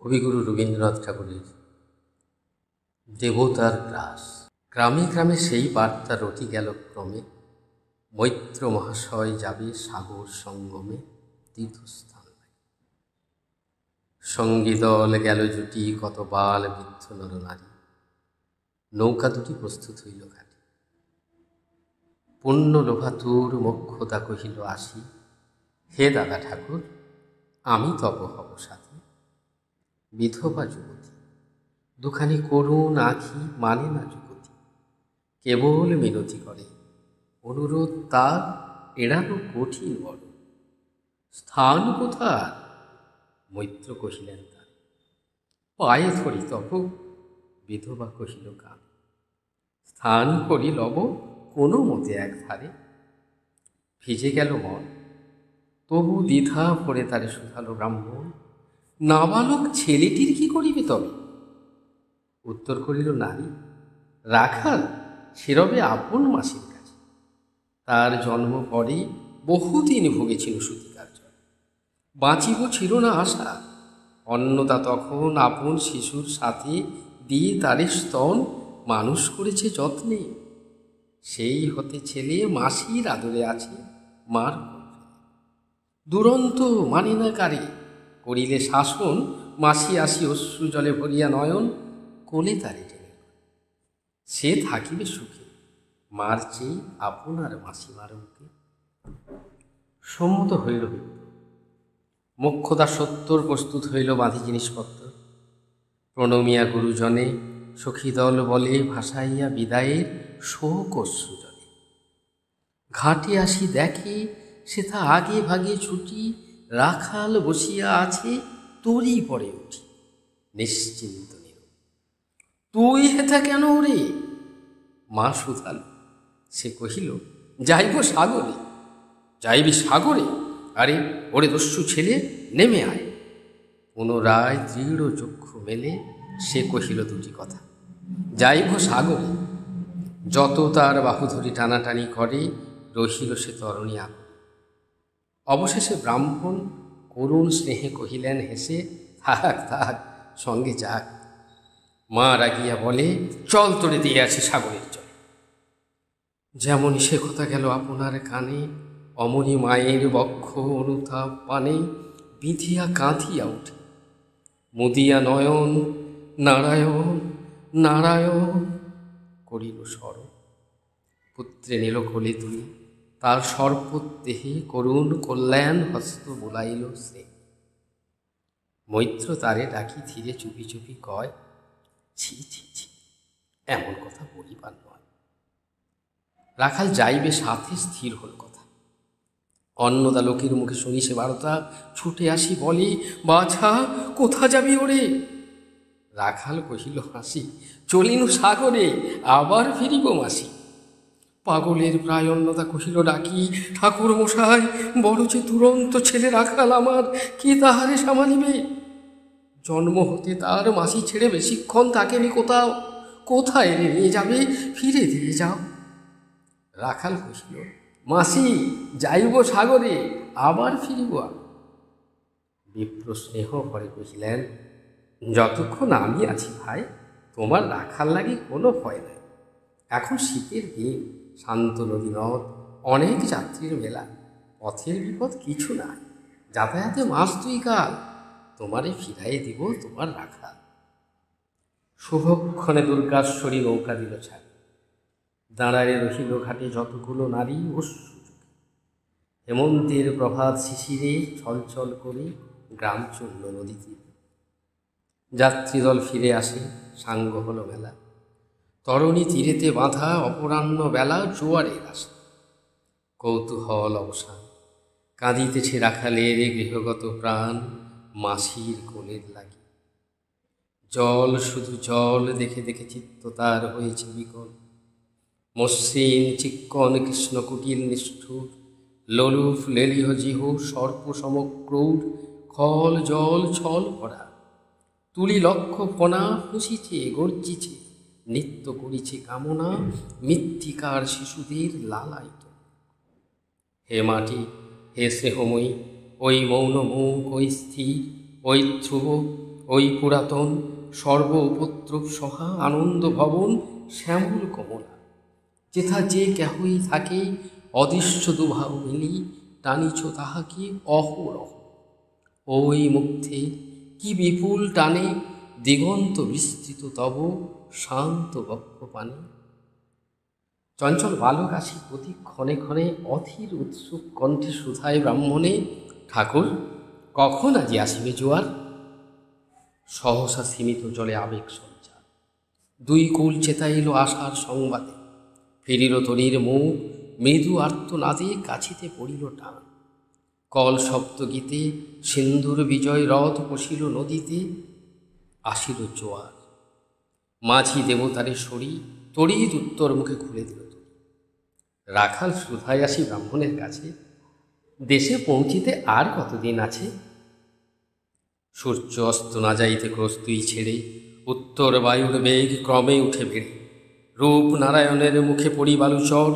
কবিগুরু রবীন্দ্রনাথ ঠাকুরের দেবতার গ্রাস। গ্রামে গ্রামে সেই বার্তা রটি গেল ক্রমে, মৈত্র মহাশয় যাবে সাগর সঙ্গমে তীর্থস্থান। সঙ্গী দল গেল জুটি, কত বাল বৃদ্ধ নরনারী, নৌকা দুটি প্রস্তুত হইল ঘাটে। পুণ্য লোভাতুর মোক্ষদা কহিল আসি, হে দাদা ঠাকুর আমি তব হব সাথী। বিধবা যুবতী দুখানি করুণ আঁখি, মানে না যুবতী, কেবল মিনতি করে, অনুরোধ তার এড়ানো কঠিন বড়। স্থান কোথায়? মৈত্র কহিলেন তার, পায়ে ধরি তব। বিধবা কহিল কান, স্থান করি লব কোনো মতে এক ধারে। ভিজে গেল মন, তবু দ্বিধা ভরে তারে শুধালো ব্রাহ্মণ, নাবালক ছেলেটির কি করিবে তবে? উত্তর করিল নারী, রাখাল সেরবে আপন মাসির কাছে। তার জন্ম পরে বহুদিন ভুগেছিল সুতিকার জল, বাঁচিব ছিল না আশা। অন্নদা তখন আপন শিশুর সাথে দিয়ে তারে স্তন মানুষ করেছে যত্নে। সেই হতে ছেলে মাসির আদরে আছে মার। দুরন্ত মানে না কারে, করিলে শাসন মাসি আসি অশ্রু জলে ভরিয়া নয়ন, কোলে তারে টেনে সে থাকিবে সুখে, মার চেয়ে আপনার মাসিমার মুখে। সম্মত হইল বিপ্র, মোক্ষদা 70 প্রস্তুত হইল বাঁধি জিনিসপত্র। প্রণমিয়া গুরুজনে সখীদল বলে ভাসাইয়া বিদায়ের শোক অশ্রু জলে। ঘাটে আসি দেখে সে তা আগে ভাগে ছুটি, রাখাল বসিয়া আছে তরি পরে উঠি নিশ্চিন্ত নির। তুই হেথা কেন রে? মা শুধাল। সে কহিল, যাইব সাগরে। যাইবি সাগরে? আরে ওরে দস্যু ছেলে, নেমে আয়। পুনরায় দৃঢ় চক্ষু মেলে সে কহিল দুটি কথা, যাইব সাগরে। যত তার বাহু ধরি টানাটানি করে, রহিল সে তরণী আগুন। অবশেষে ব্রাহ্মণ করুণ স্নেহে কহিলেন হেসে, থাক থাক সঙ্গে যাক। মা রাগিয়া বলে, চল তোরে দিয়ে আছে সাগরের জল। যেমনই সে কথা গেল আপনার কানে, অমনি মায়ের বক্ষ অনুতাপ পানে বিধিয়া কাঁধিয়া উঠে। মুদিয়া নয়ন নারায়ণ নারায়ণ করিল স্মরণ। পুত্রে নিল কোলে তুলি, তার সর্বদেহে করুণ কল্যাণ হস্ত বোলাইল সে। মৈত্র তারে ডাকি ধীরে চুপি চুপি কয়, ছি ছি ছি, এমন কথা বলিবার নয়। রাখাল যাইবে সাথে স্থির হল কথা। অন্নদা লোকের মুখে শুনি সে বারতা, ছুটে আসি বলে, বাছা কোথা যাবি ওরে? রাখাল কহিল হাসি, চলিনু সাগরে, আবার ফিরিব মাসি। পাগলের প্রায় অন্নদা কহিল ডাকি, ঠাকুর মশাই বড় যে দুরন্ত ছেলে রাখাল আমার, কে তাহারে সামালিবে? জন্ম হতে তার মাসি ছেড়ে বেশিক্ষণ থাকেনি কোথাও, কোথায় এনে নিয়ে যাবে? ফিরে দিয়ে যাও। রাখাল কহিল, মাসি যাইব সাগরে, আবার ফিরিব। বিপ্র স্নেহ ভরে কহিলেন, যতক্ষণ আমি আছি ভাই, তোমার রাখাল লাগে কোনো ভয় নাই। এখন শীতের দিন, শান্ত নদী নদ, অনেক যাত্রীর মেলা, পথের বিপদ কিছু না, যাতায়াতে মাস 2 কাল, তোমারে ফিরাইয়ে দিব তোমার রাখাল। শুভক্ষণে দুর্গাশ্বরী নৌকা দিল ছাড়, দাঁড়ায় রহিল ঘাটে যতগুলো নারী অশ্রু চোখে। হেমন্তের প্রভাত শিশিরে ছলছল করে গ্রাম চলল নদীতে। যাত্রীদল ফিরে আসে, সাঙ্গ হলো মেলা। তরণী তীরেতে বাঁধা অপরাহ্ন বেলা জোয়ারের আসে। কৌতূহল অবসান, কাঁদিতেছে রাখালের গৃহগত প্রাণ মাসির কোলের লাগি। জল শুধু জল দেখে দেখে চিত্ত তার হয়েছে বিকল। মসৃণ চিক্কন কৃষ্ণকুটিল নিষ্ঠুর, লোলুপ লেলিহ জিহ সর্প সমক্রূর, খল জল ছল ভরা। তুলি লক্ষ ফনা ফুঁসিছে গর্জিছে, নৃত্য করিছে কামনা মৃত্তিকার শিশুদের লালায়িত। হে মাটি, হে স্নেহময়ী, ওই মৌন মুখ, ওই স্থির, ওই ধ্রুব, ওই পুরাতন সর্ব উপদ্রব সহা আনন্দ ভবন শ্যামল কমলা, যেথা যে কেহই থাকে অদৃশ্য দুভাব মিলি টানিছ তাহাকে অহরহ। ওই মুগ্ধে কি বিপুল টানে দিগন্ত বিস্তৃত তব শান্ত বক্ষ পানে। চঞ্চল বালক আসি প্রতি ক্ষণে ক্ষণে অধীর উৎসুক কণ্ঠে সুধায় ব্রাহ্মণে, ঠাকুর কখন আজি আসিবে জোয়ার? সহসা সীমিত জলে আবেগ সঞ্চার, দুই কুল চেতাইল আশার সংবাদে। ফিরিল তরীর মুখ মৃদু আর্তনাদে, কাছিতে পড়িল টান। কল শব্দ গীতে সিন্ধুর বিজয় রথ পশিল নদীতে, আসিল জোয়ার। মাঝি দেবতারে সরি তড়িৎ উত্তর মুখে খুলে দিল। রাখাল সুধায় আসি ব্রাহ্মণের কাছে, দেশে পৌঁছিতে আর কতদিন আছে? সূর্য অস্ত না যাইতে ক্রস্তুই ছেড়ে উত্তর বায়ুর বেগ ক্রমে উঠে বেড়ে। রূপনারায়ণের মুখে পড়ি বালুচর,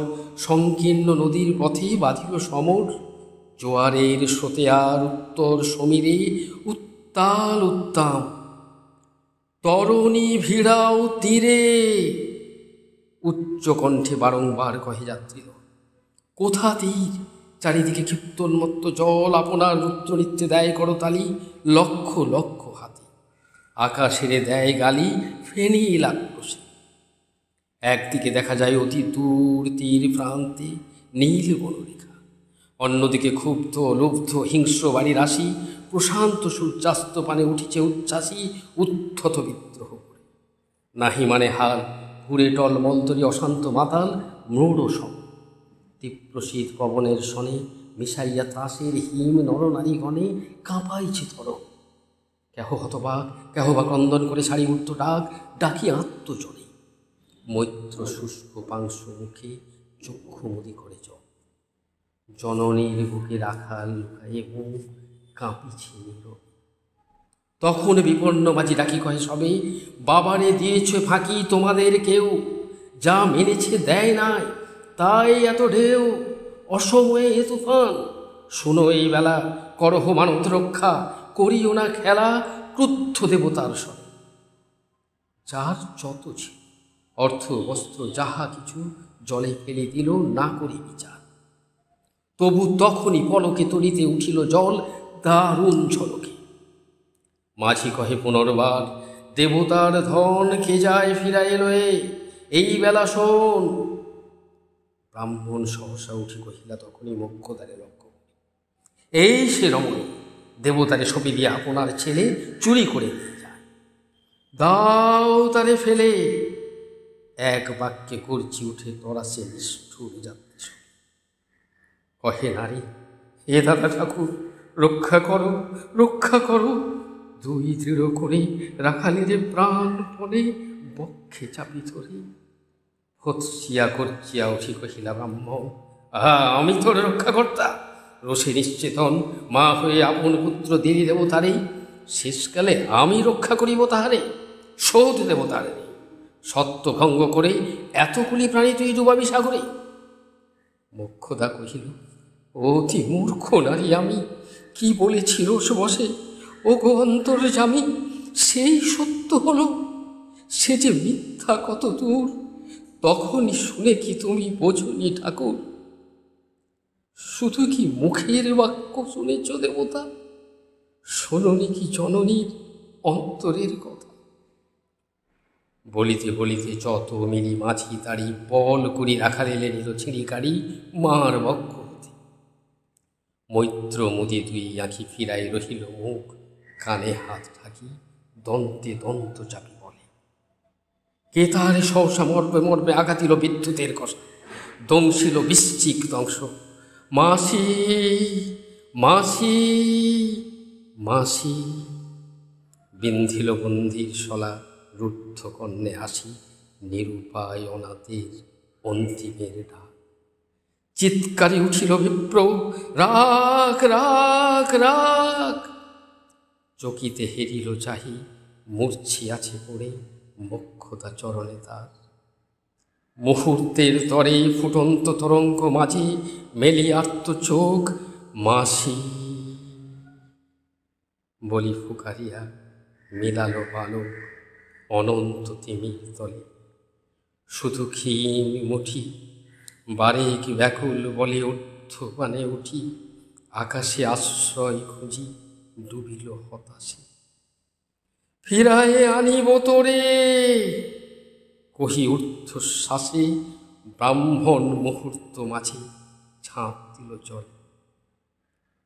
সংকীর্ণ নদীর পথে বাঁধিল সমর। জোয়ারের স্রোতে আর উত্তর সমীরে উত্তাল উত্তাম, তরণী ভিড়াও তীরে। উচ্চ কণ্ঠে বারংবার কহে যাত্রীর, কোথা তীর? চারিদিকে ক্ষিপ্তোন্মত্ত জল আপনার রুদ্রনৃত্যে দেয় করতালি লক্ষ লক্ষ হাতে। আকাশেরে দেয় গালি ফেনিল আক্রোশে। একদিকে দেখা যায় অতি দূর তীর প্রান্তে নীল বনরেখা, অন্যদিকে ক্ষুব্ধ লুব্ধ হিংস্র বাড়ির রাশি প্রশান্ত সূর্যাস্ত পানে উঠিছে উচ্ছ্বাসী উদ্ধত বিদ্রোহ করে। নাহি মানে হাল ঘুরে টল মলতরি অশান্ত মাতাল মৃড় সম। তীব্র শীত পবনের শনে মিশাইয়া ত্রাসের হিম নরনারীগণে কাঁপাইছে তর। কেহ হতবাক, কেহ বা ক্রন্দন করে ছাড়ি উঠত ডাক, ডাকি আত্মজনে। মৈত্র শুষ্ক পাংশু মুখে চক্ষু মুদি করে জল। জননীর বুকে রাখাল লুকায়ে মুখ কাঁপিছে নীরব। তখন বিপন্ন বাজি ডাকি কহে সবে, বাবারে দিয়েছে ফাঁকি তোমাদের কেউ, যা মেনেছে দেয় নাই তাই এত ঢেউ। অসময়ে এ তুফান, শোনো এই বেলা করহ মানত রক্ষা, করিও না খেলা ক্রুদ্ধ দেবতার স্বরে। যার যত ছিল অর্থ বস্ত্র যাহা কিছু জলে ফেলে দিল না করি বিচার। তবু তখনই পলকে তরিতে উঠিল জল দারুণ ঝলকে। মাঝি কহে পুনর্বার, দেবতার ধন কে যায় ফিরাইয়ে লয়ে, এই বেলা শোন। ব্রাহ্মণ সহসা উঠি কহিলা তখনই মোক্ষদারে লক্ষ্য, এই সে রমণী, দেবতারে সপি দিয়ে আপনার ছেলে চুরি করে নিয়ে যায়, দাও তারে ফেলে। এক বাক্যে করছি উঠে তরাসে নিষ্ঠুর যাত্রী। কহে নারী, হে দাদা ঠাকুর রক্ষা করো রক্ষা করো। দুই দৃঢ় করে রাখালিরে প্রাণপণে বক্ষে চাপি ধরে। হচ্ছিয়া করছিয়া উঠি কহিলা ব্রাহ্মণ, আমি তোর রক্ষাকর্তা। রোষে নিশ্চেতন মা হয়ে আপন পুত্র দিদি দেব তারে, শেষকালে আমি রক্ষা করিব তাহারে, শোধ দেব তারে। সত্য ভঙ্গ করে এতগুলি প্রাণী তুই ডুবাবি সাগরে। মোক্ষদা কহিল, অতি মূর্খ নারী আমি, কি বলেছিল বসে ও গো অন্তর্যামী। সেই সত্য হলো, সে যে মিথ্যা কত দূর, তখনই শুনে কি তুমি বোঝনি ঠাকুর? শুধু কি মুখের বাক্য শুনেছ দেবতা, শোনি কি জননীর অন্তরের কথা? বলিতে বলিতে যত মিলি মাঝি তাড়ি বল করি রাখালেলে নিল ছিঁড়িকারি মার বক্ষ হতে। মৈত্র মুদি দুই আঁখি ফিরাই রহিল মুখ, কানে হাত ঢাকি দন্তে দন্ত চাপি বলে, কে তার সহসা মর্বে মর্বে আঘাতিল বিদ্যুতের কষা, দংশিল বৃশ্চিক দংশ। মাসি মাসি মাসি, বিন্ধিল বন্ধির শলা রুদ্ধ কর্ণে হাসি, নিরুপায় অনাথের অন্তিমের ডাক। চিৎকারে উঠিল বিপ্র, রাখ রাখ রাখ। চকিতে হেরিল চাহি, মূর্ছিয়াছে পড়ে মোক্ষদা চরণে তার। মুহূর্তের তরে ফুটন্ত তরঙ্গ মাঝে মেলি আত্ম চোখ, মাসি বলি ফুকারিয়া মেলালো বালক অনন্ত তিমির তলে। শুধু ক্ষীণ মুঠি বারেক ব্যাকুল বলে ঊর্ধ্বপানে উঠি, আকাশে আশ্রয় খুঁজি ডুবিল হতাশে। ফিরায়ে আনিব তোরে কহি ঊর্ধ্বশ্বাসে, ব্রাহ্মণ মুহূর্ত মাঝে ঝাঁপ দিল জল।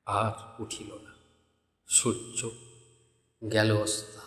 আর উঠিল না, সূর্য গেল অস্তা।